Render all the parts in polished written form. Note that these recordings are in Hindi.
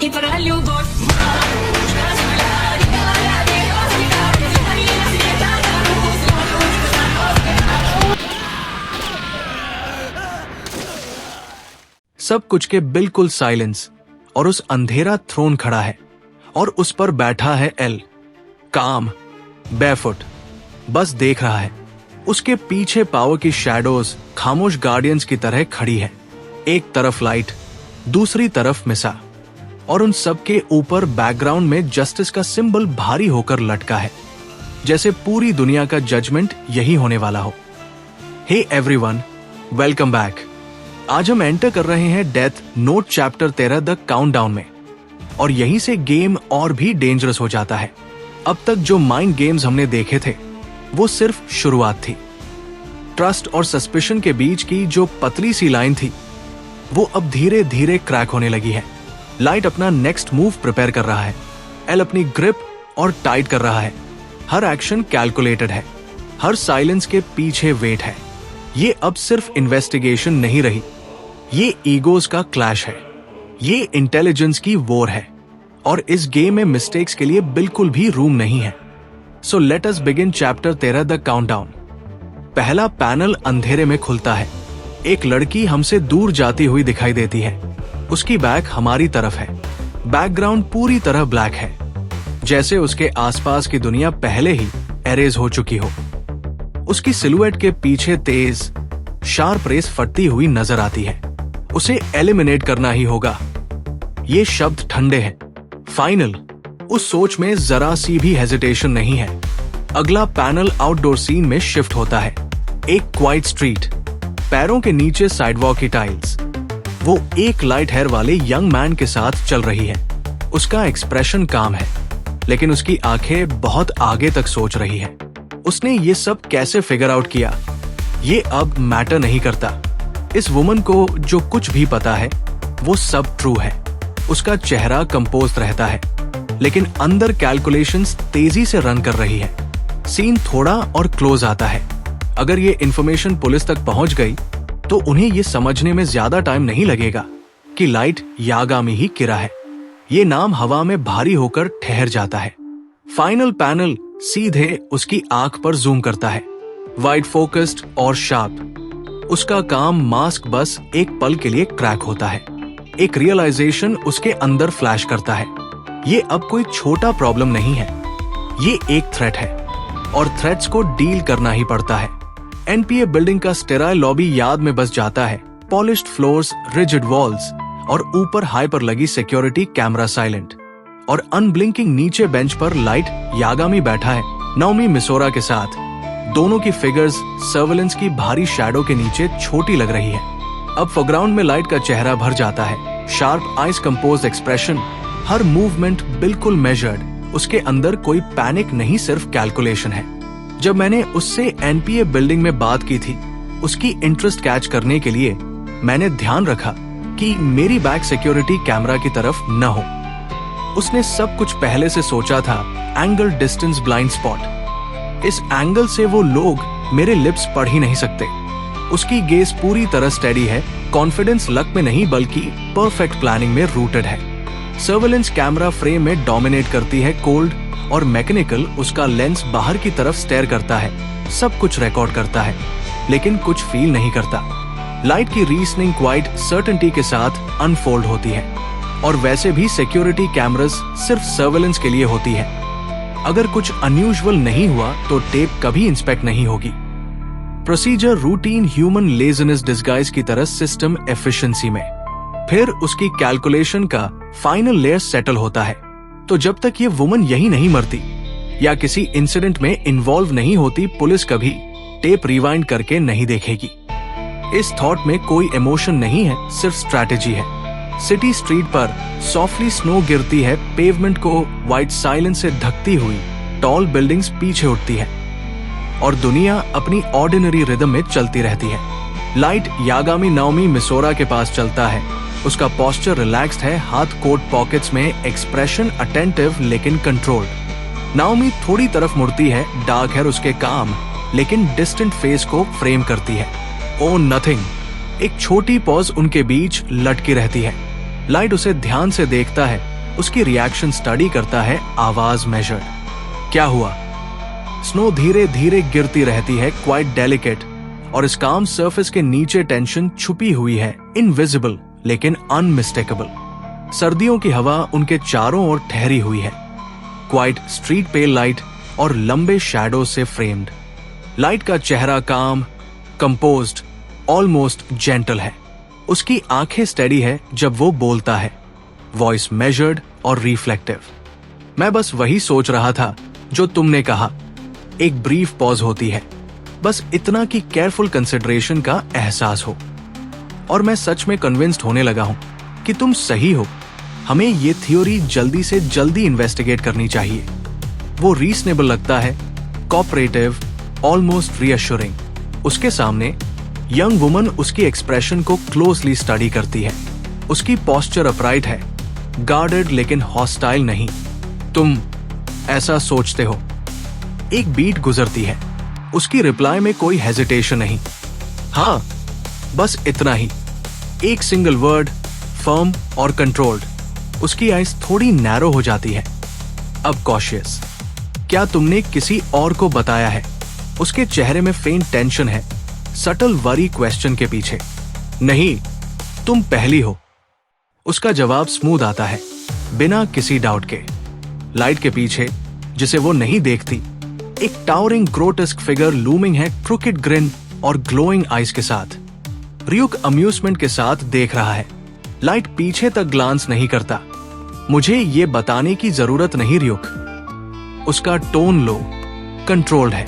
и про любовь. सब कुछ के बिल्कुल साइलेंस और उस अंधेरा थ्रोन खड़ा है और उस पर बैठा है एल, काम, बेफुट, बस देख रहा है। उसके पीछे पावर की शैडोज खामोश गार्डियंस की तरह खड़ी है, एक तरफ लाइट, दूसरी तरफ मिसा, और उन सब के ऊपर बैकग्राउंड में जस्टिस का सिंबल भारी होकर लटका है, जैसे पूरी दुनिया का जजमेंट यही होने वाला हो। Hey everyone, welcome back. आज हम एंटर कर रहे हैं Death Note chapter 13 the countdown में, और यहीं से गेम और भी डेंजरस हो जाता है। अब तक जो माइंड गेम्स हमने देखे थे वो सिर्फ शुरुआत थी। ट्रस्ट और सस्पिशन के बीच की जो पतली सी लाइन थी वो अब धीरे धीरे क्रैक होने लगी है। लाइट अपना नेक्स्ट मूव प्रिपेयर कर रहा है, एल अपनी ग्रिप और टाइट कर रहा है। हर एक्शन कैलकुलेटेड है, हर साइलेंस के पीछे वेट है। ये अब सिर्फ इन्वेस्टिगेशन नहीं रही, ये ईगोज का क्लैश है, ये इंटेलिजेंस की वॉर है, और इस गेम में मिस्टेक्स के लिए बिल्कुल भी रूम नहीं है। So let us begin chapter 13 the countdown. पहला पैनल अंधेरे में खुलता है। एक लड़की हमसे दूर जाती हुई दिखाई देती है। उसकी बैक हमारी तरफ है। बैकग्राउंड पूरी तरह ब्लैक है, जैसे उसके आसपास की दुनिया पहले ही एरेज हो चुकी हो। उसकी सिलुएट के पीछे तेज शार्प रेस फटती हुई नजर आती है। उसे एलिमिनेट करना ही होगा। ये शब्द ठंडे हैं, फाइनल। उस सोच में जरा सी भी हेजिटेशन नहीं है। अगला पैनल आउटडोर सीन में शिफ्ट होता है। एक क्वाइट स्ट्रीट, पैरों के नीचे साइडवॉक की टाइल्स। वो एक लाइट हेयर वाले यंग मैन के साथ चल रही है। उसका एक्सप्रेशन काम है, लेकिन उसकी आंखें बहुत आगे तक सोच रही है। उसने ये सब कैसे फिगर आउट किया, ये अब मैटर नहीं करता। इस वुमन को जो कुछ भी पता है वो सब ट्रू है। उसका चेहरा कंपोज रहता है, लेकिन अंदर कैलकुलेशंस तेजी से रन कर रही है। सीन थोड़ा और क्लोज आता है। अगर ये इंफॉर्मेशन पुलिस तक पहुंच गई तो उन्हें ये समझने में ज्यादा टाइम नहीं लगेगा कि लाइट यागामी ही किरा है। ये नाम हवा में भारी होकर ठहर जाता है। फाइनल पैनल सीधे उसकी आंख पर जूम करता है, वाइड फोकस्ड और शार्प। उसका काम मास्क बस एक पल के लिए क्रैक होता है। एक रियलाइजेशन उसके अंदर फ्लैश करता है। ये अब कोई छोटा प्रॉब्लम नहीं है, ये एक थ्रेट है, और थ्रेट्स को डील करना ही पड़ता है। एनपीए बिल्डिंग का स्टेराइल लॉबी याद में बस जाता है। पॉलिश्ड फ्लोर्स, रिजिड वॉल्स, और ऊपर हाई पर लगी सिक्योरिटी कैमरा साइलेंट, और अनब्लिंकिंग नीचे बेंच पर लाइट यागामी बैठा है नाओमी मिसोरा के साथ। दोनों की फिगर्स सर्वेलेंस की भारी शैडो के नीचे छोटी लग रही है। अब फोरग्राउंड में लाइट का चेहरा भर जाता है, शार्प आइज, कंपोज एक्सप्रेशन, हर मूवमेंट बिल्कुल मेजर्ड। उसके अंदर कोई पैनिक नहीं, सिर्फ कैलकुलेशन है। जब मैंने उससे एनपीए बिल्डिंग में बात की थी, उसकी इंटरेस्ट कैच करने के लिए मैंने ध्यान रखा कि मेरी बैक सिक्योरिटी कैमरा की तरफ न हो। उसने सब कुछ पहले से सोचा था, एंगल, डिस्टेंस, ब्लाइंड स्पॉट। इस एंगल से वो लोग मेरे लिप्स पढ़ ही नहीं सकते। उसकी गेज पूरी तरह स्टेडी है, कॉन्फिडेंस लक में नहीं बल्कि परफेक्ट प्लानिंग में रूटेड है। सर्वेलेंस कैमरा फ्रेम में डोमिनेट करती है कोल्ड और मैकेनिकल। उसका लेंस बाहर की तरफ स्टेयर करता है, सब कुछ रिकॉर्ड करता है, लेकिन कुछ फील नहीं करता। लाइट की रीजनिंग क्वाइट सर्टेनिटी के साथ अनफोल्ड होती है, और वैसे भी सिक्योरिटी कैमरास सिर्फ सर्वेलेंस के लिए होती है। अगर कुछ अनयूजुअल नहीं हुआ तो टेप कभी इंस्पेक्ट नहीं होगी। Procedure routine, human laziness disguise की तरह सिस्टम एफिशिएंसी में। फिर उसकी कैलकुलेशन का फाइनल लेयर सेटल होता है। तो जब तक ये वुमन यही नहीं मरती या किसी इंसिडेंट में इन्वॉल्व नहीं होती, पुलिस कभी टेप रिवाइंड करके नहीं देखेगी। इस थॉट में कोई इमोशन नहीं है, सिर्फ स्ट्रैटेजी है। सिटी स्ट्रीट पर सॉफ्टली स्नो गिरती है, पेवमेंट को व्हाइट साइलेंस से ढकती हुई टॉल बिल्डिंग्स पीछे उठती है, और दुनिया अपनी ऑर्डिनरी रिदम में चलती रहती है। लाइट यागामी नाओमी मिसोरा के पास चलता है। उसका पोस्चर रिलैक्स्ड है, हाथ कोट पॉकेट्स में, एक्सप्रेशन अटेंटिव लेकिन कंट्रोल्ड। नाओमी थोड़ी तरफ मुड़ती है, डार्क हेयर उसके काम, लेकिन डिस्टेंट फेस को फ्रेम करती है। ओ नथिंग। एक छोटी पॉज उनके बीच लटकी रहती है। लाइट उसे ध्यान से देखता है उसकी रिएक्शन स्टडी करता है, आवाज मेजर्ड। क्या हुआ? स्नो धीरे धीरे गिरती रहती है, क्वाइट डेलिकेट, और इस काम सरफेस के नीचे टेंशन छुपी हुई है, इनविजिबल लेकिन अनमिस्टेकेबल। सर्दियों की हवा उनके चारों ओर ठहरी हुई है, क्वाइट स्ट्रीट पेल लाइट और लंबे शैडो से फ्रेम्ड। लाइट का चेहरा काम, कंपोज्ड, ऑलमोस्ट जेंटल है। उसकी आंखें स्टेडी है जब वो बोलता है, वॉइस मेजर्ड और रिफ्लेक्टिव। मैं बस वही सोच रहा था जो तुमने कहा। एक ब्रीफ पॉज होती है, बस इतना कि केयरफुल कंसिडरेशन का एहसास हो। और मैं सच में कन्विंस्ड होने लगा हूं कि तुम सही हो। हमें ये थ्योरी जल्दी से जल्दी इन्वेस्टिगेट करनी चाहिए। वो रीजनेबल लगता है, कोऑपरेटिव, ऑलमोस्ट रीअश्योरिंग। उसके सामने यंग वुमन उसकी एक्सप्रेशन को क्लोजली स्टडी करती है। उसकी पोस्चर अपराइट है, गार्डेड लेकिन हॉस्टाइल नहीं। तुम ऐसा सोचते हो? एक बीट गुजरती है, उसकी रिप्लाई में कोई हेजिटेशन नहीं। हाँ, बस इतना ही। एक सिंगल वर्ड, फर्म और कंट्रोल्ड। उसकी आइज थोड़ी नैरो हो जाती है। अब कॉशियस, क्या तुमने किसी और को बताया है? उसके चेहरे में फेंट टेंशन है, सटल वरी क्वेश्चन के पीछे। नहीं, तुम पहली हो। उसका जवाब स्मूथ आता है, बिना किसी डाउट के। लाइट के पीछे, जिसे वो नहीं देखती, एक टावरिंग ग्रोटेस्क फिगर लूमिंग है, क्रूकेड ग्रिन और ग्लोइंग आइज के साथ। रियुक अम्यूजमेंट के साथ देख रहा है। लाइट पीछे तक ग्लांस नहीं करता। मुझे ये बताने की जरूरत नहीं रियुक। उसका टोन लो, कंट्रोल्ड है।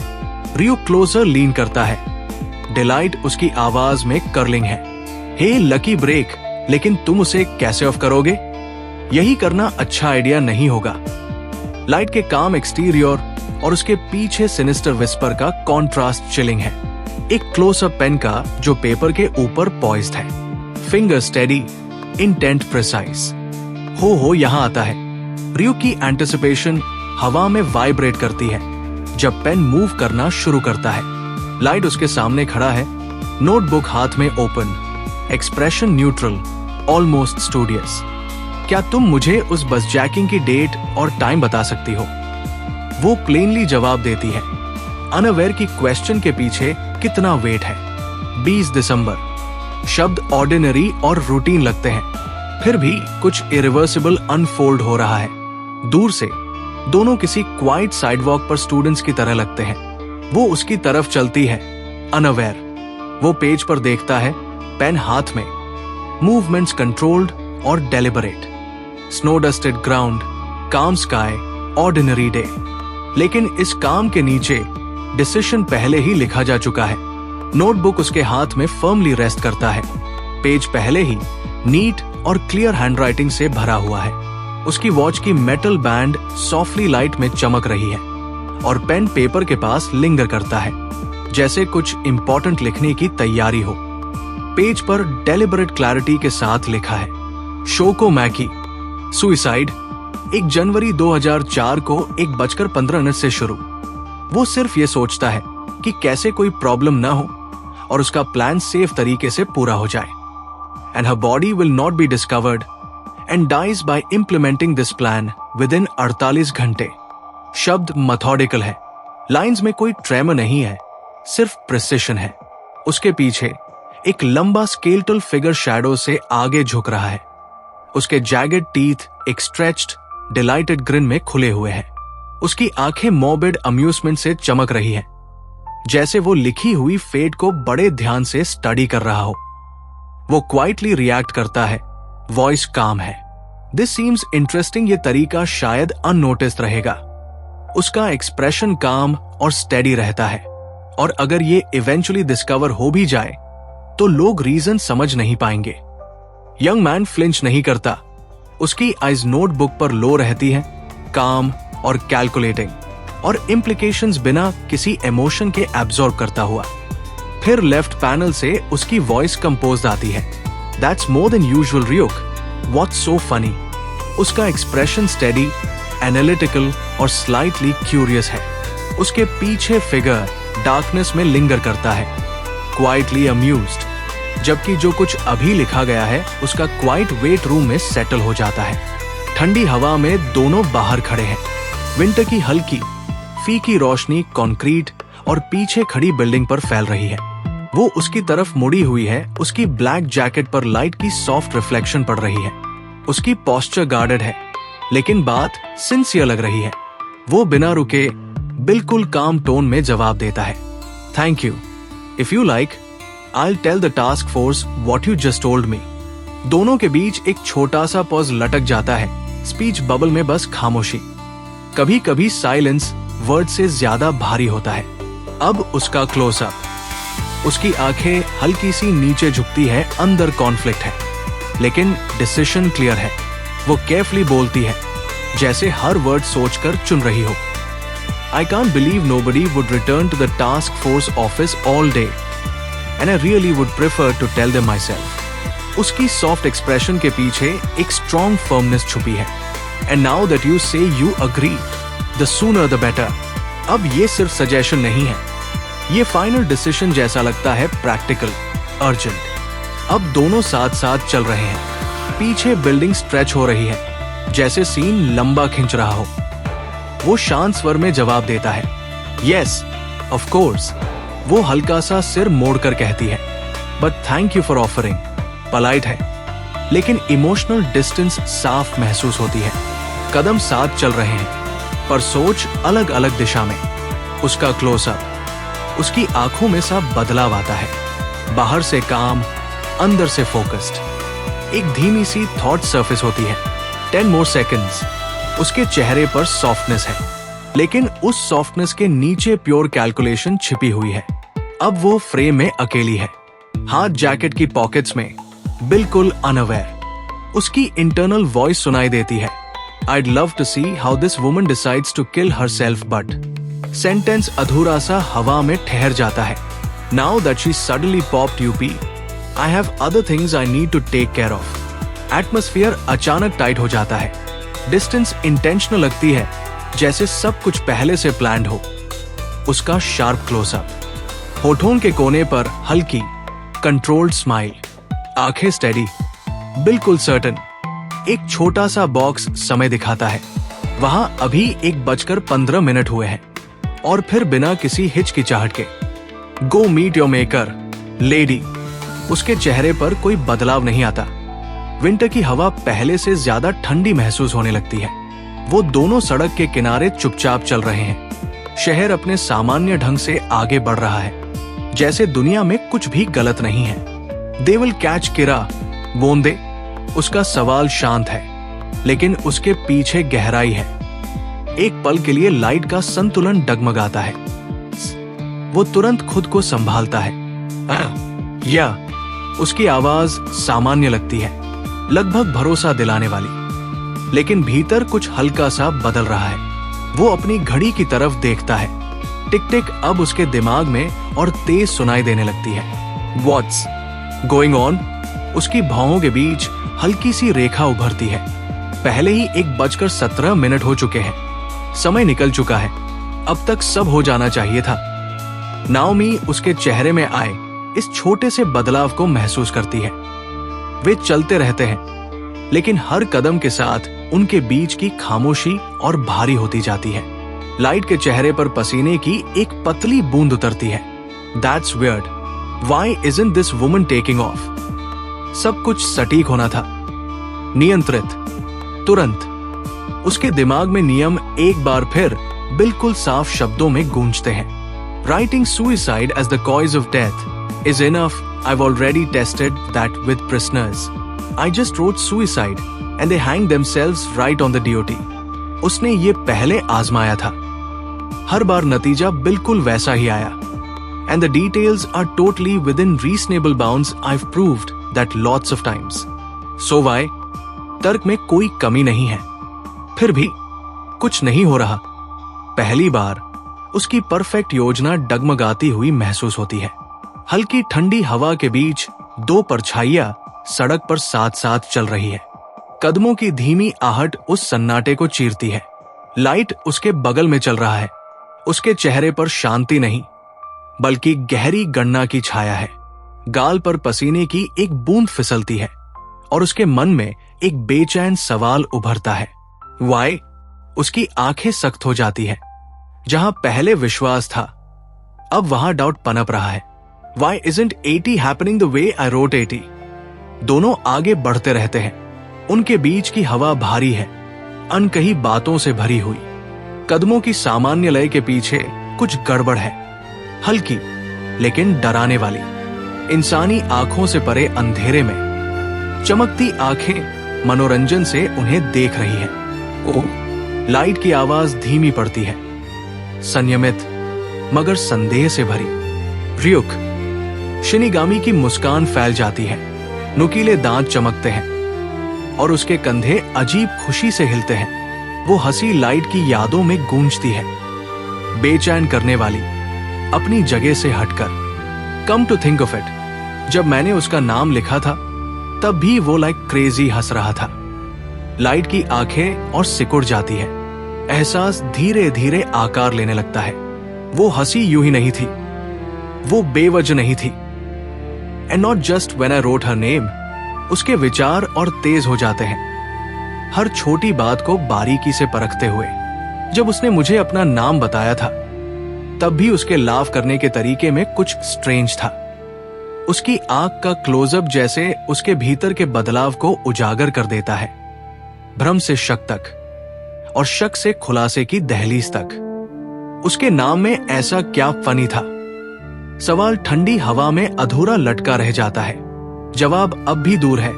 रियुक क्लोजर लीन करता है। डिलाइट उसकी आवाज में कर्लिंग है। हे लकी ब्रेक, लेकिन तुम उसे कैसे ऑफ करोगे? यही करना अच्छा आइडिया नहीं होगा। लाइट के काम एक्सटीरियर और उसके पीछे सिनिस्टर विस्पर का कॉन्ट्रास्ट चिलिंग है। एक क्लोजअप पेन का जो पेपर के ऊपर पॉइज्ड है, फिंगर स्टेडी, इंटेंट प्रिसाइज। हो यहां आता है। रियुक की एंटिसिपेशन हवा में वाइब्रेट करती है जब पेन मूव करना शुरू करता है। लाइट उसके सामने खड़ा है, नोटबुक हाथ में open, expression neutral, almost studious. क्या तुम मुझे उस बस जैकिंग की डेट और टाइम बता सकती हो? वो प्लेनली जवाब देती है, अनअवेयर की क्वेश्चन के पीछे कितना वेट है। 20 दिसंबर। शब्द ऑर्डिनरी और रूटीन लगते हैं, फिर भी कुछ इरिवर्सिबल अनफोल्ड हो रहा है। दूर से दोनों किसी क्वाइट साइडवॉक पर स्टूडेंट्स की तरह लगते हैं। वो उसकी तरफ चलती है, अनअवेयर। वो पेज पर देखता है, पेन हाथ में, मूवमेंट्स कंट्रोल्ड और डेलिबरेट। स्नो डस्टेड ग्राउंड, काम स्काई, ऑर्डिनरी डे। लेकिन इस काम के नीचे डिसीजन पहले ही लिखा जा चुका है। नोटबुक उसके हाथ में फर्मली रेस्ट करता है। पेज पहले ही नीट और क्लियर हैंडराइटिंग से भरा हुआ है। उसकी वॉच की मेटल बैंड सॉफ्टली लाइट में चमक रही है और पेन पेपर के पास लिंगर करता है, जैसे कुछ इंपॉर्टेंट लिखने की तैयारी हो। पेज पर डेलिबरेट क्लैरिटी के साथ लिखा है, शोको मैकी, सुइसाइड, 1 जनवरी 2004 को 1:15 से शुरू। वो सिर्फ ये सोचता है कि कैसे कोई प्रॉब्लम ना हो और उसका प्लान सेफ तरीके से पूरा हो जाए। And her body will not be discovered and dies by implementing this plan within 48 घंटे। शब्द मेथोडिकल है, लाइंस में कोई ट्रेमर नहीं है, सिर्फ प्रिसिशन है। उसके पीछे एक लंबा स्केलेटल फिगर शैडो से आगे झुक रहा है। उसके जैगेड टीथ एक स्ट्रेच्ड, डिलाइटेड ग्रिन में खुले हुए हैं। उसकी आंखें मॉर्बिड अम्यूजमेंट से चमक रही हैं, जैसे वो लिखी हुई फेट को बड़े ध्यान से स्टडी कर रहा हो। वो क्वाइटली रिएक्ट करता है, वॉइस काम है। This seems interesting. ये तरीका शायद अननोटिस्ड रहेगा। उसका एक्सप्रेशन काम और स्टेडी रहता है, और अगर ये इवेंचुअली डिस्कवर हो भी जाए तो लोग रीजन समझ नहीं पाएंगे। यंग मैन फ्लिंच नहीं करता। उसकी आइज नोटबुक पर लो रहती है, काम और कैलकुलेटिंग, और इम्प्लीकेशंस बिना किसी इमोशन के एब्जॉर्ब करता हुआ। फिर लेफ्ट पैनल से उसकी वॉइस कंपोज आती है, दैट्स मोर देन यूजुअल रियुक, व्हाट्स सो फनी। उसका एक्सप्रेशन स्टेडी, एनालिटिकल और स्लाइटली क्यूरियस है। उसके पीछे फिगर डार्कनेस में लिंगर करता है, क्वाइटली अम्यूज्ड, जबकि जो कुछ अभी लिखा गया है उसका क्वाइट वेट रूम में सेटल हो जाता है। ठंडी हवा में दोनों बाहर खड़े हैं। विंटर की हल्की फीकी रोशनी कंक्रीट और पीछे खड़ी बिल्डिंग पर फैल रही है। वो उसकी तरफ मुड़ी हुई है। उसकी ब्लैक जैकेट पर लाइट की सॉफ्ट रिफ्लेक्शन पड़ रही है। उसकी पोस्चर गार्डेड है, लेकिन बात सिंसियर लग रही है। वो बिना रुके बिल्कुल काम टोन में जवाब देता है, thank you. If you like, I tell the task force what you just told me. दोनों के बीच एक छोटा सा पॉज लटक जाता है। स्पीच बबल में बस खामोशी। कभी कभी साइलेंस वर्ड से ज्यादा भारी होता है। अब उसका क्लोजअप। उसकी आंखें हल्की सी नीचे झुकती है, अंदर कॉन्फ्लिक्ट है, लेकिन डिसीजन क्लियर है। वो केयरफुली बोलती है, जैसे हर वर्ड सोचकर चुन रही हो। I can't believe nobody would return to the task force office all day, and I really would prefer to tell them myself. उसकी सॉफ्ट एक्सप्रेशन के पीछे एक स्ट्रॉन्ग फर्मनेस छुपी है। And now that you say you agree, the sooner the better. अब ये सिर्फ सजेशन नहीं है, ये फाइनल डिसीजन जैसा लगता है, प्रैक्टिकल, अर्जेंट। अब दोनों साथ साथ चल रहे हैं। पीछे बिल्डिंग स्ट्रेच हो रही है, जैसे सीन लंबा खिंच रहा हो। वो शांत स्वर में जवाब देता है, यस ऑफ कोर्स। वो हल्का सा सिर मोड़कर कहती है, but thank you for offering. Polite है, लेकिन इमोशनल डिस्टेंस साफ महसूस होती है। कदम साथ चल रहे हैं, पर सोच अलग अलग दिशा में। उसका क्लोजअप, उसकी आंखों में सा बदलाव आता है। बाहर से काम, अंदर से फोकस्ड। एक धीमी सी थॉट सरफेस होती है। 10 more seconds। उसके चेहरे पर सॉफ्टनेस है, लेकिन उस सॉफ्टनेस के नीचे प्योर कैलकुलेशन छिपी हुई है। अब वो फ्रेम में अकेली है, हाथ जैकेट की पॉकेट्स में, बिल्कुल अनअवेयर। उसकी इंटरनल वॉइस सुनाई देती है, I'd love to see how this woman decides to kill herself but। Sentence अधूरा सा हवा में ठहर जाता है। Now that she suddenly popped UP, I have other things I need to take care of। Atmosphere अचानक टाइट हो जाता है। डिस्टेंस इंटेंशनल लगती है, जैसे सब कुछ पहले से प्लान्ड हो। उसका शार्प क्लोजअप, होठों के कोने पर हल्की कंट्रोल्ड स्माइल, आंखें स्टेडी, बिल्कुल सर्टन। एक छोटा सा बॉक्स समय दिखाता है। वहां अभी 1:15 हुए हैं, और फिर बिना किसी हिचकिचाहट के, go meet your maker lady. उसके चेहरे पर कोई बदलाव नहीं आता। विंटर की हवा पहले से ज्यादा ठंडी महसूस होने लगती है। वो दोनों सड़क के किनारे चुपचाप चल रहे हैं। शहर अपने सामान्य ढंग से आगे बढ़ रहा है, जैसे दुनिया में कुछ भी गलत नहीं है। दे विल कैच किरा, वोंट दे? उसका सवाल शांत है, लेकिन उसके पीछे गहराई है। एक पल के लिए लाइट का संतुलन डगमगाता है। वो तुरंत खुद को संभालता है। या उसकी आवाज सामान्य लगती है, लगभग भरोसा दिलाने वाली, लेकिन भीतर कुछ हल्का सा बदल रहा है। वो अपनी घड़ी की तरफ देखता है। टिक टिक अब उसके दिमाग में और तेज सुनाई देने लगती है। What's going on? उसकी भौहों के बीच हल्की सी रेखा उभरती है। पहले ही 1:17 हो चुके हैं। समय निकल चुका है। अब तक सब हो जाना चाहिए था। नाओमी उसके चेहरे में आए इस छोटे से बदलाव को महसूस करती है। वे चलते रहते हैं, लेकिन हर कदम के साथ उनके बीच की खामोशी और भारी होती जाती है। लाइट के चेहरे पर पसीने की एक पतली बूंद उतरती है। That's weird. Why isn't this woman taking off? सब कुछ सटीक होना था, नियंत्रित, तुरंत। उसके दिमाग में नियम एक बार फिर बिल्कुल साफ शब्दों में गूंजते हैं। Writing suicide as the cause of death is enough. I've already tested that with prisoners. I just wrote suicide and they hanged themselves right on the DOT. उसने ये पहले आजमाया था। हर बार नतीजा बिल्कुल वैसा ही आया। And the details are totally within reasonable bounds. I've proved that lots of times. So why? तर्क में कोई कमी नहीं है। फिर भी कुछ नहीं हो रहा। पहली बार उसकी परफेक्ट योजना डगमगाती हुई महसूस होती है। हल्की ठंडी हवा के बीच 2 परछाइयां सड़क पर साथ साथ चल रही है। कदमों की धीमी आहट उस सन्नाटे को चीरती है। लाइट उसके बगल में चल रहा है। उसके चेहरे पर शांति नहीं, बल्कि गहरी गणना की छाया है। गाल पर पसीने की एक बूंद फिसलती है और उसके मन में एक बेचैन सवाल उभरता है। वाई? उसकी आंखें सख्त हो जाती है। जहां पहले विश्वास था, अब वहां डाउट पनप रहा है। Why isn't 80 happening the way I wrote 80? दोनों आगे बढ़ते रहते हैं। उनके बीच की हवा भारी है, अनकही बातों से भरी हुई। कदमों की सामान्य लय के पीछे कुछ गड़बड़ है, हल्की लेकिन डराने वाली। इंसानी आंखों से परे अंधेरे में चमकती आंखें मनोरंजन से उन्हें देख रही हैं। ओह! लाइट की आवाज धीमी पड़ती है, संयमित मगर संदेह से भरी। रियुक। शिनिगामी की मुस्कान फैल जाती है, नुकीले दांत चमकते हैं और उसके कंधे अजीब खुशी से हिलते हैं। वो हंसी लाइट की यादों में गूंजती है, बेचैन करने वाली, अपनी जगह से हटकर। Come to think of it, जब मैंने उसका नाम लिखा था तब भी वो लाइक क्रेजी हंस रहा था। लाइट की आंखें और सिकुड़ जाती है, एहसास धीरे धीरे आकार लेने लगता है। वो हंसी यूं ही नहीं थी, वो बेवजह नहीं थी। And not just when I wrote her name. उसके विचार और तेज हो जाते हैं, हर छोटी बात को बारीकी से परखते हुए। जब उसने मुझे अपना नाम बताया था तब भी उसके लाफ करने के तरीके में कुछ स्ट्रेंज था। उसकी आंख का क्लोजअप जैसे उसके भीतर के बदलाव को उजागर कर देता है, भ्रम से शक तक और शक से खुलासे की दहलीज तक। उसके नाम में ऐसा क्या फनी था? सवाल ठंडी हवा में अधूरा लटका रह जाता है, जवाब अब भी दूर है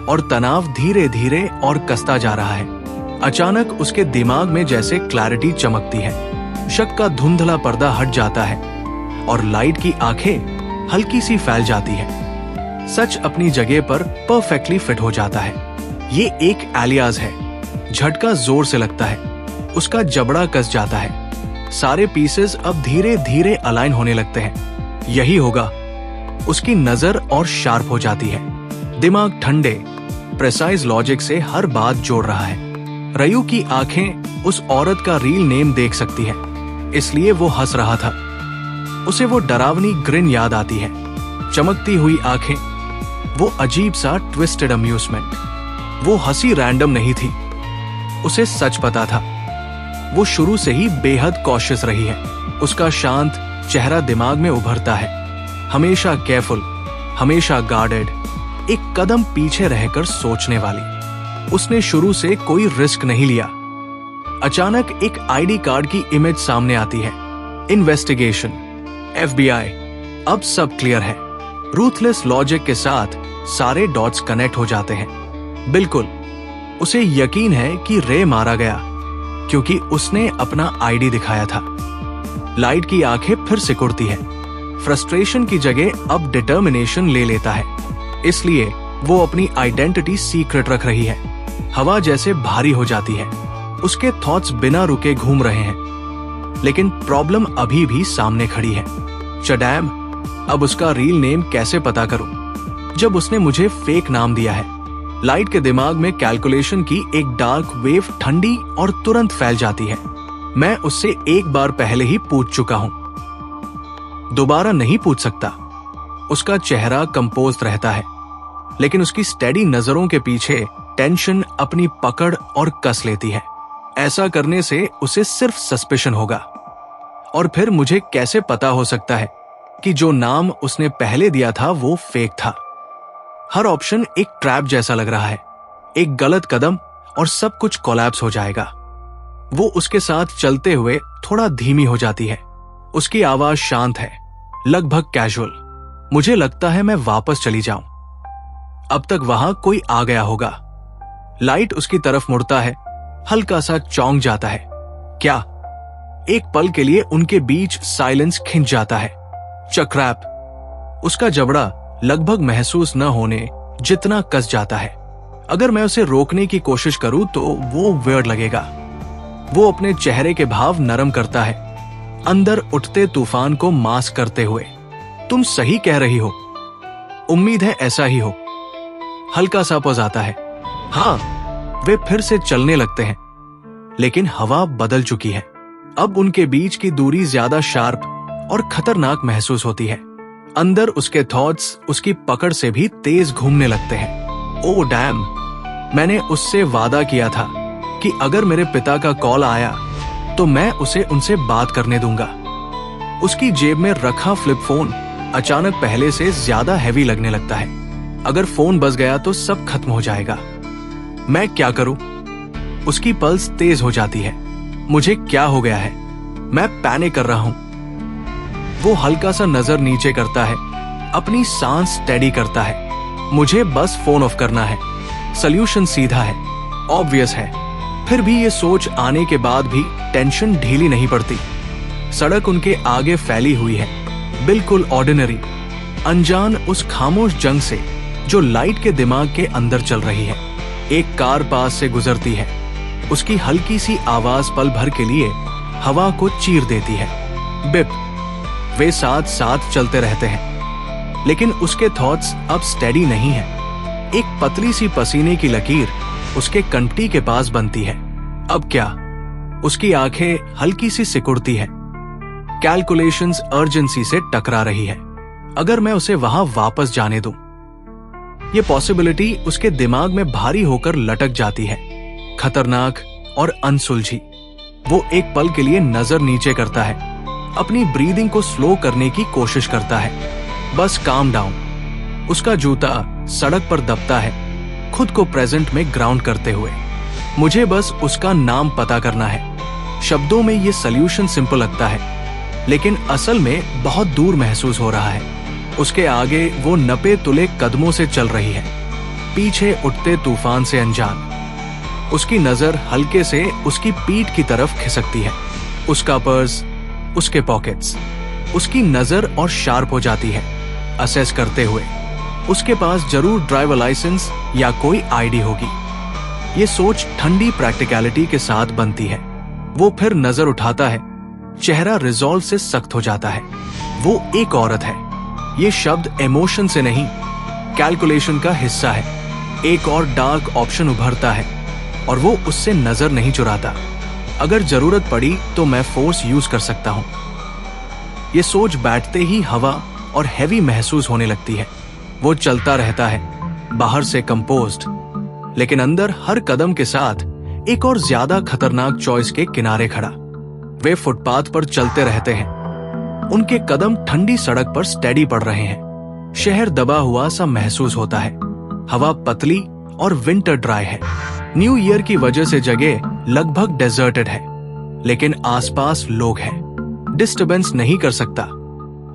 और तनाव धीरे धीरे और कसता जा रहा है। अचानक उसके दिमाग में जैसे क्लैरिटी चमकती है, शक का धुंधला पर्दा हट जाता है और लाइट की आंखें हल्की सी फैल जाती है। सच अपनी जगह पर परफेक्टली फिट हो जाता है। ये एक एलियाज है। झटका जोर से लगता है, उसका जबड़ा कस जाता है। सारे पीसेस अब धीरे धीरे अलाइन होने लगते हैं। यही होगा। उसकी नजर और शार्प हो जाती है, दिमाग ठंडे प्रेसाइज लॉजिक से हर बात जोड़ रहा है। रयू की आंखें उस औरत का रियल नेम देख सकती है, इसलिए वो हंस रहा था। उसे वो डरावनी ग्रिन याद आती है, चमकती हुई आंखें, वो अजीब सा ट्विस्टेड अम्यूजमेंट। वो हंसी रैंडम नहीं थी, उसे सच पता था। वो शुरू से ही बेहद कॉशियस रही है। उसका शांत चेहरा दिमाग में उभरता है, हमेशा केयरफुल, हमेशा गार्डेड, एक कदम पीछे रहकर सोचने वाली। उसने शुरू से कोई रिस्क नहीं लिया। अचानक एक आईडी कार्ड की इमेज सामने आती है। Investigation, FBI। अब सब क्लियर है। रूथलेस लॉजिक के साथ सारे डॉट्स कनेक्ट हो जाते हैं। बिल्कुल, उसे यकीन है कि रे मारा गया क्योंकि उसने अपना आईडी दिखाया था। लाइट की आंखें फिर सिकुड़ती है। फ्रस्ट्रेशन की जगह अब डिटर्मिनेशन ले लेता है, इसलिए वो अपनी आइडेंटिटी सीक्रेट रख रही है। हवा जैसे भारी हो जाती है, उसके थॉट्स बिना रुके घूम रहे हैं। लेकिन प्रॉब्लम अभी भी सामने खड़ी है। चडैम, अब उसका रियल नेम कैसे पता करूं जब उसने मुझे फेक नाम दिया है? लाइट के दिमाग में कैलकुलेशन की एक डार्क वेव ठंडी और तुरंत फैल जाती है। मैं उससे एक बार पहले ही पूछ चुका हूं, दोबारा नहीं पूछ सकता। उसका चेहरा कंपोज्ड रहता है, लेकिन उसकी स्टेडी नजरों के पीछे टेंशन अपनी पकड़ और कस लेती है। ऐसा करने से उसे सिर्फ सस्पिशन होगा, और फिर मुझे कैसे पता हो सकता है कि जो नाम उसने पहले दिया था वो फेक था? हर ऑप्शन एक ट्रैप जैसा लग रहा है। एक गलत कदम और सब कोलैप्स कोलैप्स हो जाएगा। वो उसके साथ चलते हुए थोड़ा धीमी हो जाती है। उसकी आवाज शांत है, लगभग कैजुअल। मुझे लगता है मैं वापस चली जाऊं, अब तक वहां कोई आ गया होगा। लाइट उसकी तरफ मुड़ता है, हल्का सा चौंक जाता है। क्या? एक पल के लिए उनके बीच साइलेंस खिंच जाता है। चक्रैप। उसका जबड़ा लगभग महसूस न होने जितना कस जाता है। अगर मैं उसे रोकने की कोशिश करूं तो वो वियर्ड लगेगा। वो अपने चेहरे के भाव नरम करता है, अंदर उठते तूफान को मास्क करते हुए। तुम सही कह रही हो, उम्मीद है ऐसा ही हो। हल्का सा पॉज आता है। हाँ, वे फिर से चलने लगते हैं, लेकिन हवा बदल चुकी है। अब उनके बीच की दूरी ज्यादा शार्प और खतरनाक महसूस होती है। अंदर उसके थॉट्स उसकी पकड़ से भी तेज घूमने लगते हैं। ओ डैम, मैंने उससे वादा किया था कि अगर मेरे पिता का कॉल आया तो मैं उसे उनसे बात करने दूंगा। उसकी जेब में रखा फ्लिप फोन अचानक पहले से ज्यादा हैवी लगने लगता है। अगर फोन बज गया तो सब खत्म हो जाएगा। मैं क्या करूं? उसकी पल्स तेज हो जाती है। मुझे क्या हो गया है? मैं पैनिक कर रहा हूं। वो हल्का सा नजर नीचे करता है, अपनी सांस स्टेडी करता है। मुझे बस फोन ऑफ करना है। सॉल्यूशन सीधा है, ऑब्वियस है। फिर भी ये सोच आने के बाद भी टेंशन ढीली नहीं पड़ती। सड़क उनके आगे फैली हुई है, बिल्कुल ऑर्डिनरी, अनजान उस खामोश जंग से जो लाइट के दिमाग के अंदर चल रही है। एक कार पास से गुजरती है। उसकी हल्की सी आवाज पल भर के लिए हवा को चीर देती है। बिप। वे साथ साथ चलते रहते हैं, लेकिन उसके थॉट्स अब स्टेडी नहीं है। एक पतली सी पसीने की लकीर उसके कंटी के पास बनती है। अब क्या? उसकी आंखें हल्की सी सिकुड़ती है। कैलकुलेशंस अर्जेंसी से टकरा रही है। अगर मैं उसे वहां वापस जाने दूं, ये पॉसिबिलिटी उसके दिमाग में भारी होकर लटक जाती है, खतरनाक और अनसुलझी। वो एक पल के लिए नजर नीचे करता है, अपनी ब्रीदिंग को स्लो करने की कोशिश करता है। बस काम डाउन। उसका जूता सड़क पर दबता है, खुद को प्रेजेंट में ग्राउंड करते हुए। मुझे बस उसका नाम पता करना है। शब्दों में ये सॉल्यूशन सिंपल लगता है, लेकिन असल में बहुत दूर महसूस हो रहा है। उसके आगे वो नपे तुले कदमों से चल रही है, पीछे उठते तूफान से अनजान। उसकी नजर हल्के से उसकी पीठ की तरफ खिसकती है। उसका पर्स, उसके पॉकेट्स। उसकी नजर और शार्प हो जाती है, असेस करते हुए। उसके पास जरूर ड्राइवर लाइसेंस या कोई आईडी होगी। ये सोच ठंडी प्रैक्टिकलिटी के साथ बनती है। वो फिर नजर उठाता है, चेहरा रिजॉल्व से सख्त हो जाता है। वो एक औरत है। ये शब्द इमोशन से नहीं, कैलकुलेशन का हिस्सा है। एक और डार्क ऑप्शन उभरता है और वो उससे नजर नहीं चुराता। अगर जरूरत पड़ी तो मैं फोर्स यूज कर सकता हूं। ये सोच बैठते ही हवा और हैवी महसूस होने लगती है। वो चलता रहता है, बाहर से कंपोज्ड, लेकिन अंदर हर कदम के साथ एक और ज्यादा खतरनाक चॉइस के किनारे खड़ा। वे फुटपाथ पर चलते रहते हैं। उनके कदम ठंडी सड़क पर स्टेडी पड़ रहे हैं। शहर दबा हुआ सा महसूस होता है। हवा पतली और विंटर ड्राई है। न्यू ईयर की वजह से जगह लगभग डेजर्टेड है, लेकिन आसपास लोग हैं। डिस्टर्बेंस नहीं कर सकता।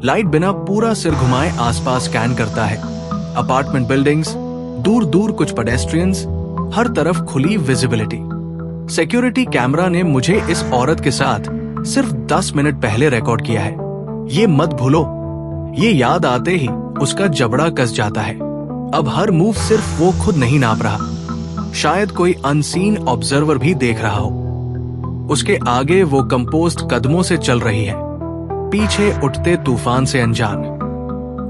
लाइट बिना पूरा सिर घुमाए आसपास स्कैन करता है। अपार्टमेंट बिल्डिंग्स, दूर दूर कुछ पेडेस्ट्रियंस, हर तरफ खुली विजिबिलिटी। सिक्योरिटी कैमरा ने मुझे इस औरत के साथ सिर्फ 10 मिनट पहले रिकॉर्ड किया है। ये मत भूलो। ये याद आते ही उसका जबड़ा कस जाता है। अब हर मूव सिर्फ वो खुद नहीं नाप रहा, शायद कोई अनसीन ऑब्जर्वर भी देख रहा हो। उसके आगे वो कंपोस्ट कदमों से चल रही है, पीछे उठते तूफान से अनजान।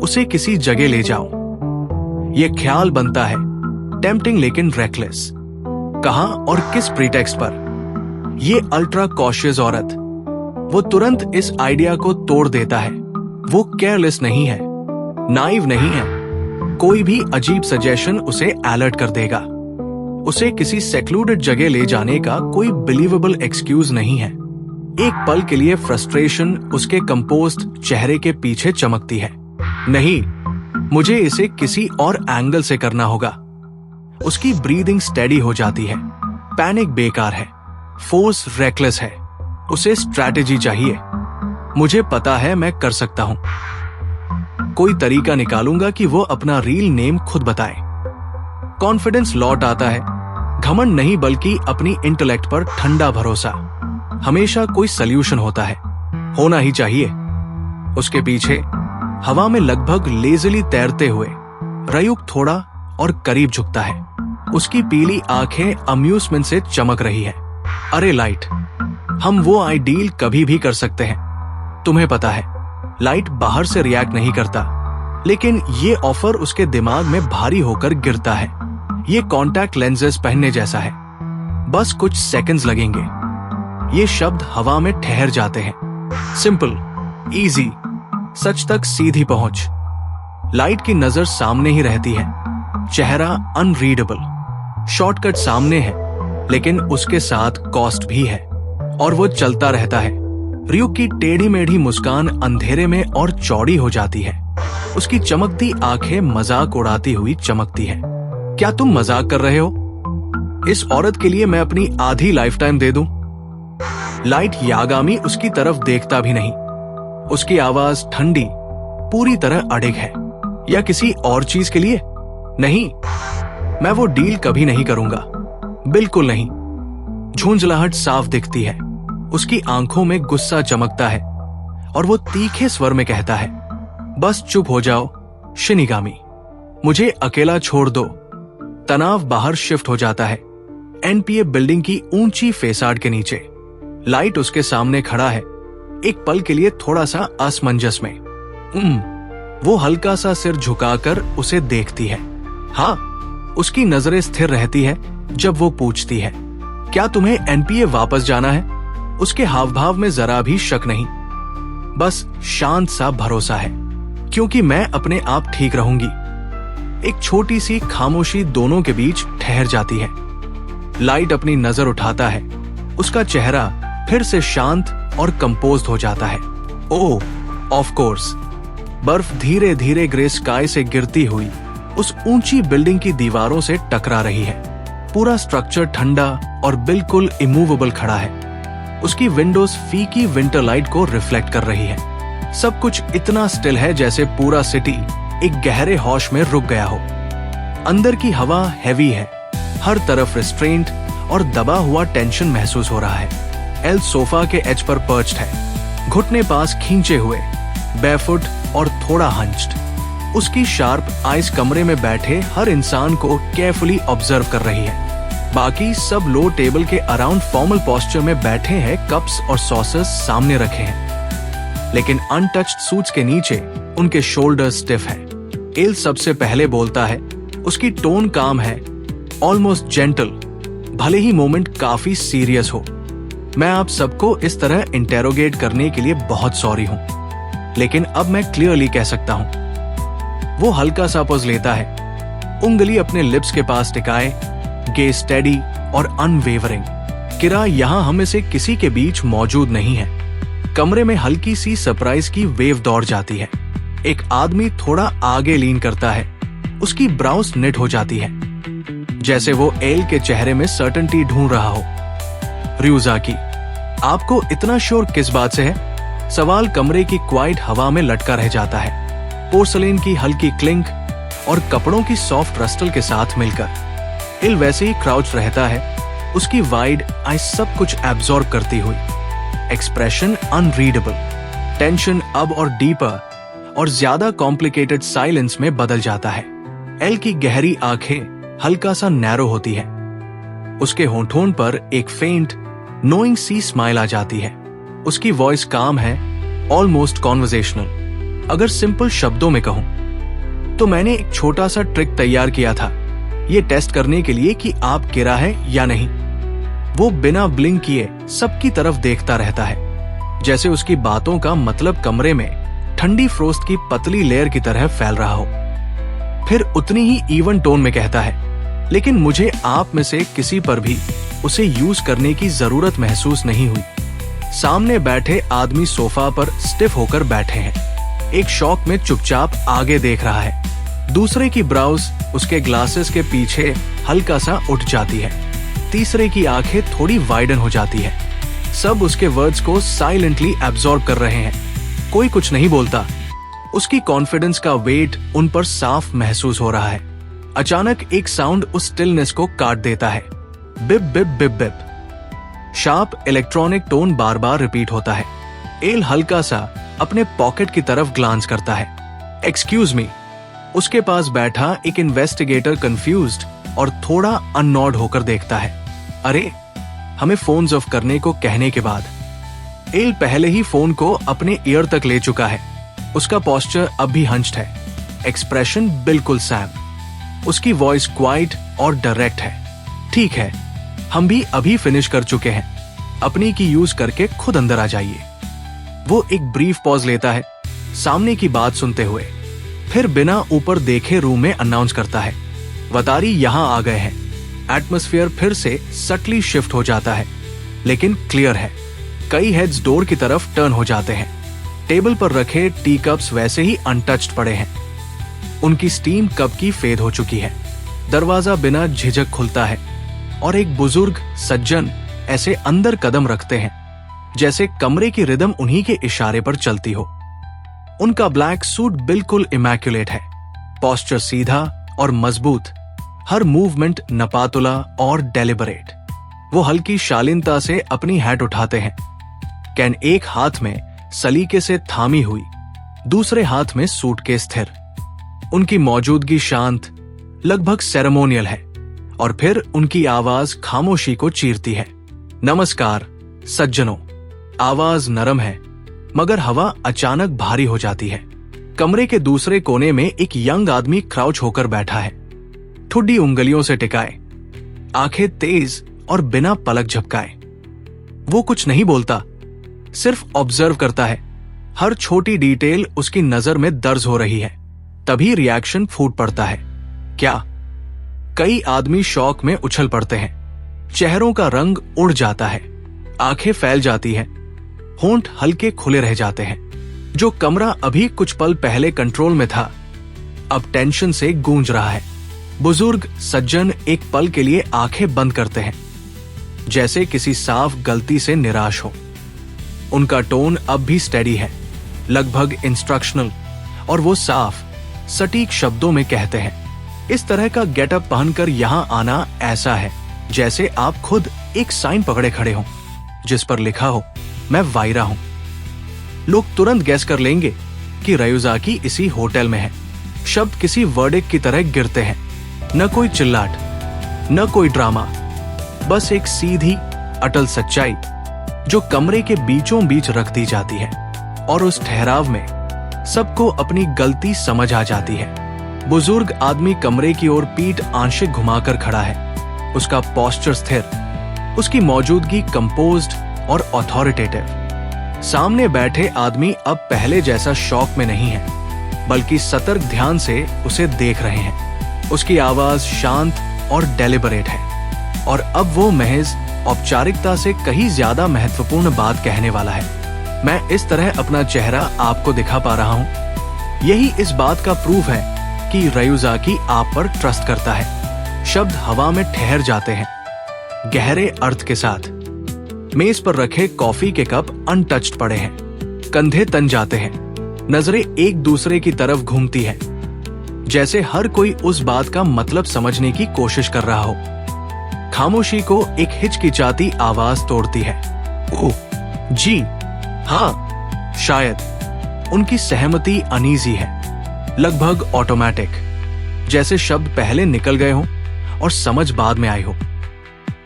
उसे किसी जगह ले जाओ, ये ख्याल बनता है, टेम्पटिंग लेकिन रेकलेस। कहां और किस प्रीटेक्स्ट पर? ये अल्ट्रा कॉशियस औरत। वो तुरंत इस आइडिया को तोड़ देता है। वो केयरलेस नहीं है, नाइव नहीं है। कोई भी अजीब सजेशन उसे अलर्ट कर देगा। उसे किसी सेक्लूडेड जगह ले जाने का कोई बिलीवेबल एक्सक्यूज नहीं है। एक पल के लिए फ्रस्ट्रेशन उसके कंपोस्ट चेहरे के पीछे चमकती है। नहीं, मुझे इसे किसी और एंगल से करना होगा। उसकी ब्रीदिंग स्टेडी हो जाती है। पैनिक बेकार है, फोर्स रेकलेस है। उसे स्ट्रैटेजी चाहिए। मुझे पता है मैं कर सकता हूं। कोई तरीका निकालूंगा कि वो अपना रियल नेम खुद बताए। कॉन्फिडेंस लौट आता है। घमंड नहीं, बल्कि अपनी इंटेलेक्ट पर ठंडा भरोसा। हमेशा कोई सल्यूशन होता है, होना ही चाहिए। उसके पीछे हवा में लगभग लेजली तैरते हुए रयुक थोड़ा और करीब झुकता है। उसकी पीली आंखें अम्यूजमेंट से चमक रही है। अरे लाइट, हम वो आइडियल कभी भी कर सकते हैं। तुम्हें पता है, लाइट बाहर से रिएक्ट नहीं करता, लेकिन ये ऑफर उसके दिमाग में भारी होकर गिरता है। ये कॉन्टैक्ट लेंसेज पहनने जैसा है। बस कुछ सेकंड्स लगेंगे। ये शब्द हवा में ठहर जाते हैं। सिंपल, इजी, सच तक सीधी पहुंच। लाइट की नजर सामने ही रहती है, चेहरा अनरीडेबल। शॉर्टकट सामने है, लेकिन उसके साथ कॉस्ट भी है और वो चलता रहता है। रियुक की टेढ़ी मेढ़ी मुस्कान अंधेरे में और चौड़ी हो जाती है। उसकी चमकती आंखें मजाक उड़ाती हुई चमकती है। क्या तुम मजाक कर रहे हो? इस औरत के लिए मैं अपनी आधी लाइफ टाइम दे दूं? लाइट यागामी उसकी तरफ देखता भी नहीं। उसकी आवाज ठंडी, पूरी तरह अडिग है। या किसी और चीज के लिए? नहीं, मैं वो डील कभी नहीं करूंगा, बिल्कुल नहीं। झुंझलाहट साफ दिखती है। उसकी आंखों में गुस्सा चमकता है और वो तीखे स्वर में कहता है, बस चुप हो जाओ शिनिगामी, मुझे अकेला छोड़ दो। तनाव बाहर शिफ्ट हो जाता है। एनपीए बिल्डिंग की ऊंची फेसाड के नीचे लाइट उसके सामने खड़ा है, एक पल के लिए थोड़ा सा असमंजस में। वो हल्का सा सिर झुकाकर उसे देखती है। हाँ, उसकी नजरें स्थिर रहती है जब वो पूछती है, क्या तुम्हें एनपीए वापस जाना है? उसके हाव भाव में जरा भी शक नहीं, बस शांत सा भरोसा है, क्योंकि मैं अपने आप ठीक रहूंगी। एक छोटी सी खामोशी दोनों के बीच ठहर जाती है। लाइट अपनी नजर उठाता है। उसका चेहरा फिर से शांत और कंपोज्ड हो जाता है। ओह, ऑफ कोर्स। बर्फ धीरे धीरे ग्रे स्काई से गिरती हुई उस ऊंची बिल्डिंग की दीवारों से टकरा रही है। पूरा स्ट्रक्चर ठंडा और बिल्कुल इमूवेबल खड़ा है। उसकी विंडोज फीकी विंटर लाइट को रिफ्लेक्ट कर रही है। सब कुछ इतना स्टिल है जैसे पूरा सिटी एक गहरे होश में रुक गया हो। अंदर की हवा हैवी है, हर तरफ रिस्ट्रेंट और दबा हुआ टेंशन महसूस हो रहा है। एल सोफा के एज पर पर्च्ड है, घुटने पास खींचे हुए, बेफुट और थोड़ा हंच्ड। उसकी शार्प आइज कमरे में बैठे हर इंसान को केयरफुली ऑब्जर्व कर रही है। बाकी सब लो टेबल के अराउंड फॉर्मल पोस्चर में बैठे हैं, कप्स और सॉसेस सामने रखे हैं, लेकिन अनटच्ड सूट्स के नीचे उनके शोल्डर स्टिफ है। एल सबसे पहले बोलता है। उसकी टोन काम है, ऑलमोस्ट जेंटल, भले ही मोमेंट काफी सीरियस हो। मैं आप सबको इस तरह इंटेरोगेट करने के लिए बहुत सॉरी हूं, लेकिन अब मैं क्लियरली कह सकता हूं। वो हल्का सा पॉज लेता है, उंगली अपने लिप्स के पास टिकाए, गेज स्टेडी और अनवेवरिंग। किरा यहां हमें से किसी के बीच मौजूद नहीं है। कमरे में हल्की सी सरप्राइज की वेव दौड़ जाती है। एक आदमी थोड़ा आगे लीन करता है। उसकी ब्राउज निट हो जाती है, जैसे वो एल के चेहरे में सर्टेनिटी ढूंढ रहा हो। रियुजाकी, आपको इतना श्योर किस बात से है? सवाल कमरे की क्वाइट हवा में लटका रह जाता है। पोर्सलेन की हल्की क्लिंक और कपड़ों की सॉफ्ट रस्टल के साथ मिलकर एल वैसे ही क्राउच रहता है, उसकी वाइड आई सब कुछ एब्जॉर्ब करती हुई। एक्सप्रेशन अनरीडेबल, टेंशन अब और डीपर और ज्यादा कॉम्प्लिकेटेड साइलेंस में बदल जाता है। एल की गहरी आंखें हल्का सा नैरो होती है। उसके होंठों पर एक फेंट नोइंग सी स्माइल आ जाती है। उसकी वॉइस काम है, ऑलमोस्ट कॉन्वर्सेशनल। अगर सिंपल शब्दों में कहूं तो मैंने एक छोटा सा ट्रिक तैयार किया था, ये टेस्ट करने के लिए कि आप किरा है या नहीं। वो बिना ब्लिंक किए सबकी तरफ देखता रहता है, जैसे उसकी बातों का मतलब कमरे में ठंडी फ्रोस्ट की पतली लेयर की तरह फैल रहा हो। फिर उतनी ही इवन टोन में कहता है, लेकिन मुझे आप में से किसी पर भी उसे यूज करने की जरूरत महसूस नहीं हुई। सामने बैठे आदमी सोफा पर स्टिफ होकर बैठे हैं, एक शॉक में चुपचाप आगे देख रहा है। दूसरे की ब्राउज उसके ग्लासेस के पीछे हल्का सा उठ जाती है। तीसरे की आंखें थोड़ी वाइडन हो जाती है। सब उसके वर्ड्स को साइलेंटली एब्जॉर्ब कर रहे हैं, कोई कुछ नहीं बोलता। उसकी कॉन्फिडेंस का वेट उन पर साफ महसूस हो रहा है। अचानक एक साउंड उस स्टिलनेस को काट देता है। Beep beep beep beep. Sharp electronic tone बार बार रिपीट होता है। एल हल्का सा अपने पॉकेट की तरफ ग्लांस करता है। Excuse me. उसके पास बैठा एक इन्वेस्टिगेटर कंफ्यूज्ड और थोड़ा अननॉड होकर देखता है। अरे, हमें फोन्स ऑफ करने को कहने के बाद एल पहले ही फोन को अपने ईयर तक ले चुका है। उसका पोस्चर अब भी हंच्ड है, एक्सप्रेशन बिल्कुल सैम। उसकी वॉइस क्वाइट और डायरेक्ट है। ठीक है, हम भी अभी फिनिश कर चुके हैं, अपनी की यूज करके खुद अंदर आ जाइए। वो एक ब्रीफ पॉज लेता है, सामने की बात सुनते हुए, फिर बिना ऊपर देखे रूम में अनाउंस करता है, वतारी यहाँ आ गए हैं। एटमॉस्फेयर फिर से सटली शिफ्ट हो जाता है, लेकिन क्लियर है। कई हेड्स डोर की तरफ टर्न हो जाते हैं। टेबल पर रखे टी कप्स वैसे ही अनटच्ड पड़े हैं। उनकी स्टीम कप की फेड हो चुकी है। दरवाजा बिना झिझक खुलता है और एक बुजुर्ग सज्जन ऐसे अंदर कदम रखते हैं जैसे कमरे की रिदम उन्हीं के इशारे पर चलती हो। उनका ब्लैक सूट बिल्कुल इमैक्युलेट है, पोस्चर सीधा और मजबूत, हर मूवमेंट नपातुला और डेलिबरेट। वो हल्की शालीनता से अपनी हैट उठाते हैं, कैन एक हाथ में सलीके से थामी हुई, दूसरे हाथ में सूटकेस स्थिर। उनकी मौजूदगी शांत, लगभग सेरेमोनियल है, और फिर उनकी आवाज खामोशी को चीरती है। नमस्कार सज्जनों। आवाज नरम है, मगर हवा अचानक भारी हो जाती है। कमरे के दूसरे कोने में एक यंग आदमी क्राउच होकर बैठा है, ठुड्डी उंगलियों से टिकाए, आंखें तेज और बिना पलक झपकाए। वो कुछ नहीं बोलता, सिर्फ ऑब्जर्व करता है। हर छोटी डिटेल उसकी नजर में दर्ज हो रही है। तभी रिएक्शन फूट पड़ता है। क्या? कई आदमी शॉक में उछल पड़ते हैं। चेहरों का रंग उड़ जाता है, आंखें फैल जाती हैं, होंठ हल्के खुले रह जाते हैं। जो कमरा अभी कुछ पल पहले कंट्रोल में था, अब टेंशन से गूंज रहा है। बुजुर्ग सज्जन एक पल के लिए आंखें बंद करते हैं, जैसे किसी साफ गलती से निराश हो। उनका टोन अब भी स्टेडी है, लगभग इंस्ट्रक्शनल, और वो साफ सटीक शब्दों में कहते हैं, इस तरह का गेटअप पहनकर यहां आना ऐसा है जैसे आप खुद एक साइन पकड़े खड़े हों जिस पर लिखा हो, मैं वायरा हूं। लोग तुरंत गैस कर लेंगे कि रयुजाकी इसी होटल में है। शब्द किसी वर्डिक्ट की तरह गिरते हैं। न कोई चिल्लाट, न कोई ड्रामा, बस एक सीधी अटल सच्चाई जो कमरे के बीचों बीच रख दी जाती है। और उस ठहराव में सबको अपनी गलती समझ आ जाती है। बुजुर्ग आदमी कमरे की ओर पीठ आंशिक घुमाकर खड़ा है, उसका पोस्चर स्थिर, उसकी मौजूदगी कंपोज्ड और अथॉरिटेटिव। सामने बैठे आदमी अब पहले जैसा शॉक में नहीं है, बल्कि सतर्क ध्यान से उसे देख रहे हैं। उसकी आवाज शांत और डेलिबरेट है, और अब वो महज औपचारिकता से कहीं ज्यादा महत्वपूर्ण बात कहने वाला है। मैं इस तरह अपना चेहरा आपको दिखा पा रहा हूं, यही इस बात का प्रूफ है कि रयुजाकी आप पर ट्रस्ट करता है। शब्द हवा में ठहर जाते हैं, गहरे अर्थ के साथ। मेज पर रखे कॉफी के कप अनटच्ड पड़े हैं, कंधे तन जाते हैं, नजरें एक दूसरे की तरफ घूमती हैं, जैसे हर कोई उस बात का मतलब समझने की कोशिश कर रहा हो। खामोशी को एक हिचकिचाती आवाज तोड़ती है, ओह जी हाँ शायद। उनकी सहमति अनईजी है, लगभग ऑटोमेटिक, जैसे शब्द पहले निकल गए हों और समझ बाद में आई हो।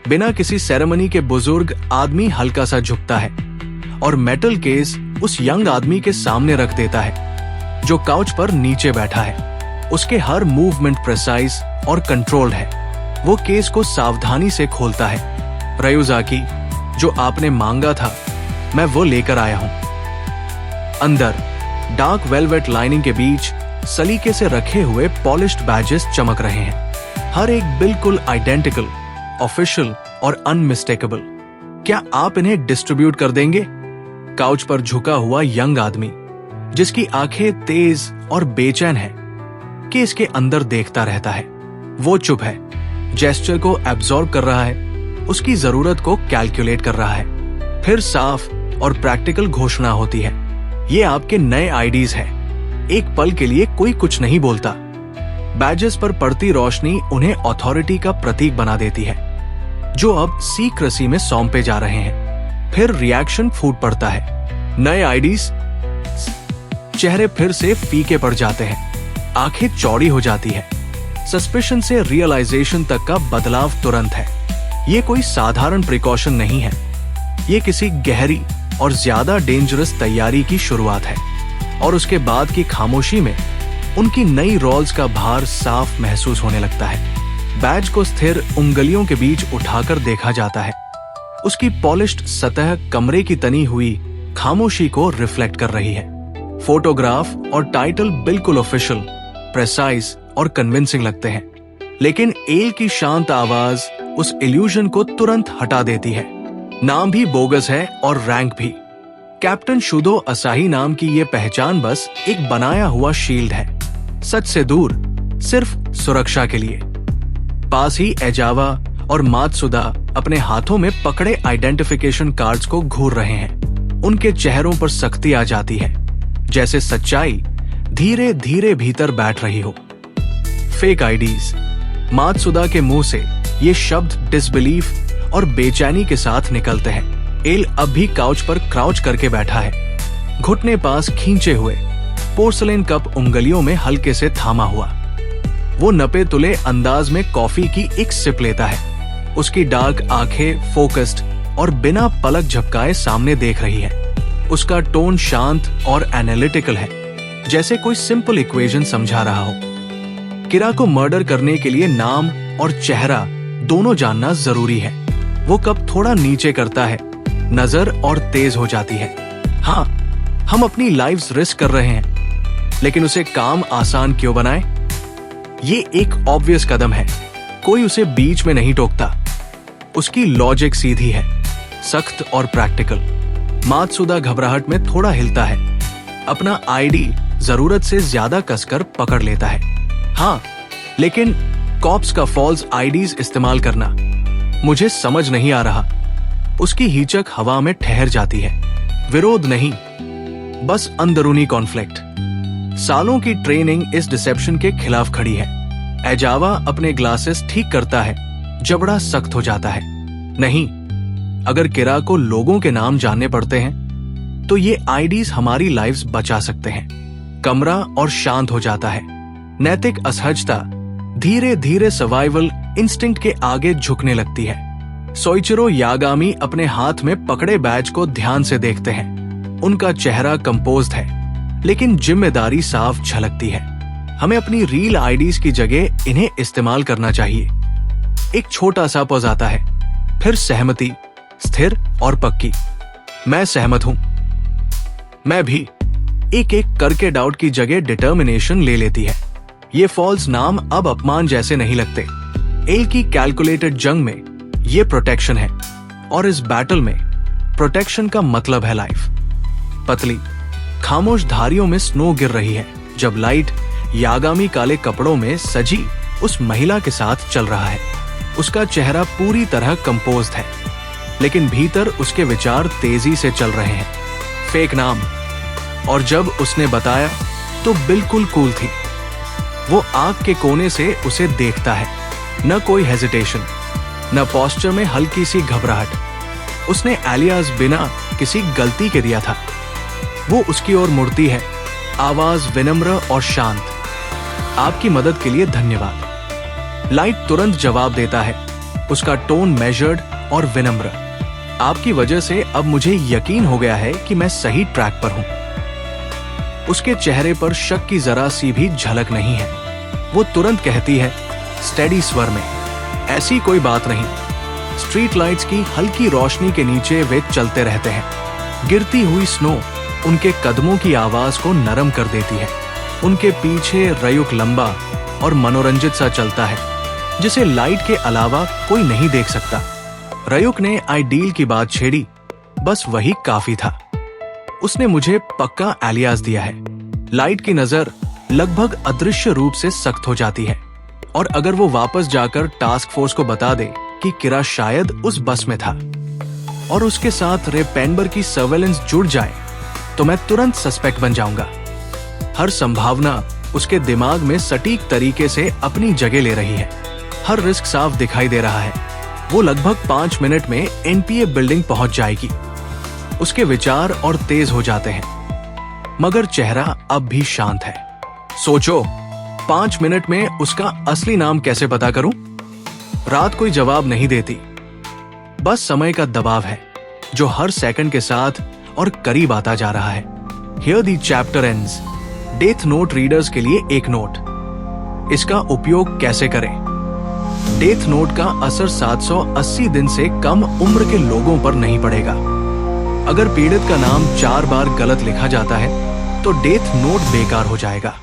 बिना किसी सेरेमनी के बुजुर्ग आदमी हल्का सा झुकता है और मेटल केस उस यंग आदमी के सामने रख देता है जो काउच पर नीचे बैठा है। उसके हर मूवमेंट प्रेसाइज और कंट्रोल्ड है। वो केस को सावधानी से खोलता है। रयुजाकी, जो आपने मांगा था, मैं वो लेकर आया हूं। अंदर डार्क वेलवेट लाइनिंग के बीच सलीके से रखे हुए पॉलिश्ड बैजेस चमक रहे हैं, हर एक बिल्कुल आइडेंटिकल, ऑफिशियल और अनमिस्टेकेबल। क्या आप इन्हें डिस्ट्रीब्यूट कर देंगे? काउच पर झुका हुआ यंग आदमी, जिसकी आंखें तेज और बेचैन है, कि इसके अंदर देखता रहता है। वो चुप है, जेस्चर को एब्जॉर्ब कर रहा है, उसकी जरूरत को कैलकुलेट कर रहा है। फिर साफ और प्रैक्टिकल घोषणा होती है, ये आपके नए आईडीज है। एक पल के लिए कोई कुछ नहीं बोलता। बैजेस पर पड़ती रोशनी उन्हें अथॉरिटी का प्रतीक बना देती है, जो अब सीक्रेसी में सौंपे जा रहे हैं। फिर रिएक्शन फूट पड़ता है। नए आईडीज। चेहरे फिर से फीके पड़ जाते हैं, आंखें चौड़ी हो जाती है। सस्पिशन से रियलाइजेशन तक का बदलाव तुरंत है। ये कोई साधारण प्रिकॉशन नहीं है, ये किसी गहरी और ज्यादा डेंजरस तैयारी की शुरुआत है। और उसके बाद की खामोशी में उनकी नई रोल्स का भार साफ महसूस होने लगता है। बैज को स्थिर उंगलियों के बीच उठाकर देखा जाता है। उसकी पॉलिश्ड सतह कमरे की तनी हुई खामोशी को रिफ्लेक्ट कर रही है। फोटोग्राफ और टाइटल बिल्कुल ऑफिशियल, प्रेसाइज और कन्विंसिंग लगते हैं, लेकिन एल की शांत आवाज उस इल्यूजन को तुरंत हटा देती है। नाम भी बोगस है और रैंक भी। कैप्टन शुदो असाही नाम की ये पहचान बस एक बनाया हुआ शील्ड है, सच से दूर, सिर्फ सुरक्षा के लिए। पास ही एजावा और मात्सुदा अपने हाथों में पकड़े आइडेंटिफिकेशन कार्ड्स को घूर रहे हैं। उनके चेहरों पर सख्ती आ जाती है, जैसे सच्चाई धीरे धीरे भीतर बैठ रही हो। Fake IDs. मात्सुदा के मुंह से ये शब्द डिसबिलीफ और बेचैनी के साथ निकलते हैं। एल अब भी काउच पर क्राउच करके बैठा है, घुटने पास खींचे हुए, पोर्सलेन कप उंगलियों में हल्के से थामा हुआ। वो नपे तुले अंदाज में कॉफी की एक सिप लेता है। उसकी डार्क आंखें फोकस्ड और बिना पलक झपकाए सामने देख रही है। उसका टोन शांत और एनालिटिकल है, जैसे कोई सिंपल इक्वेशन समझा रहा हो। किरा को मर्डर करने के लिए नाम और चेहरा दोनों जानना जरूरी है। वो कप थोड़ा नीचे करता है, नजर और तेज हो जाती है। हाँ, हम अपनी लाइव्स रिस्क कर रहे हैं, लेकिन उसे काम आसान क्यों बनाए? ये एक ऑब्वियस कदम है, कोई उसे बीच में नहीं टोकता। उसकी लॉजिक सीधी है, सख्त और प्रैक्टिकल। मात्सुदा घबराहट में थोड़ा हिलता है, अपना आईडी जरूरत से ज्यादा कसकर पकड़ लेता है। हाँ, लेकिन कॉप्स का फॉल्स आईडीज इस्तेमाल करना मुझे समझ नहीं आ रहा। उसकी हिचक हवा में ठहर जाती है। विरोध नहीं, बस अंदरूनी कॉन्फ्लिक्ट। सालों की ट्रेनिंग इस डिसेप्शन के खिलाफ खड़ी है। एजावा अपने ग्लासेस ठीक करता है, जबड़ा सख्त हो जाता है। नहीं, अगर किरा को लोगों के नाम जानने पड़ते हैं, तो ये आईडीज हमारी लाइव्स बचा सकते हैं। कमरा और शांत हो जाता है। नैतिक असहजता धीरे धीरे सर्वाइवल इंस्टिंक्ट के आगे झुकने लगती है। सोइचिरो यागामी अपने हाथ में पकड़े बैज को ध्यान से देखते हैं। उनका चेहरा कंपोज्ड है, लेकिन जिम्मेदारी साफ झलकती है। हमें अपनी रील आईडीज की जगह इन्हें इस्तेमाल करना चाहिए। एक छोटा सा पॉज आता है, फिर सहमति, स्थिर और पक्की। मैं सहमत हूं। मैं भी। एक एक करके डाउट की जगह डिटर्मिनेशन ले लेती है। ये फॉल्स नाम अब अपमान जैसे नहीं लगते। एल की कैलकुलेटेड जंग में ये प्रोटेक्शन है, और इस बैटल में प्रोटेक्शन का मतलब है लाइफ। पतली खामोश धारियों में स्नो गिर रही है, जब लाइट यागामी काले कपड़ों में सजी उस महिला के साथ चल रहा है। उसका चेहरा पूरी तरह कंपोज्ड है, लेकिन भीतर उसके विचार तेजी से चल रहे हैं। फेक नाम, और जब उसने बताया तो बिल्कुल कूल थी। वो आंख के कोने से उसे देखता है, न कोई हेजिटेशन, न पोस्चर में हल्की सी घबराहट। उसने एलियास बिना किसी गलती के दिया था। वो उसकी ओर मुड़ती है, आवाज विनम्र और शांत। आपकी मदद के लिए धन्यवाद। लाइट तुरंत जवाब देता है, उसका टोन मेजर्ड और विनम्र। आपकी वजह से अब मुझे यकीन हो गया है कि मैं सही ट्रैक पर हूं। उसके चेहरे पर शक की जरा सी भी झलक नहीं है। वो तुरंत कहती है, स्टेडी स्वर में, ऐसी कोई बात नहीं। स्ट्रीट लाइट्स की हल्की रोशनी के नीचे वे चलते रहते हैं। गिरती हुई स्नो उनके कदमों की आवाज को नरम कर देती है। उनके पीछे रयुक लंबा और मनोरंजित सा चलता है, जिसे लाइट के अलावा कोई नहीं देख सकता। रयुक ने आइडियल की बात छेड़ी, बस वही काफी था। उसने मुझे पक्का एलियास दिया है। लाइट की नजर लगभग अदृश्य रूप से सख्त हो जाती है, और अगर वो वापस जाकर टास्क फोर्स को बता दे कि किरा शायद उस बस में था और उसके साथ रेपेनबर की सर्वेलेंस जुड़ जाए, तो मैं तुरंत सस्पेक्ट बन जाऊंगा। हर संभावना उसके दिमाग में सटीक तरीके से अपनी जगह ले रही है। हर रिस्क साफ दिखाई दे रहा है। वो लगभग 5 मिनट में एनपीए बिल्डिंग पहुंच जाएगी। उसके विचार और तेज हो जाते हैं, मगर चेहरा अब भी शांत है। सोचो, 5 मिनट में उसका असली नाम कैसे पता करूं? रात कोई जवाब नहीं देती। बस समय का दबाव है, जो हर सेकंड के साथ और करीब आता जा रहा है। Here the chapter ends. Death note readers के लिए एक नोट। इसका उपयोग कैसे करें? डेथ नोट का असर 780 दिन से कम उम्र के लोगों पर नहीं पड़ेगा। अगर पीड़ित का नाम 4 बार गलत लिखा जाता है, तो डेथ नोट बेकार हो जाएगा।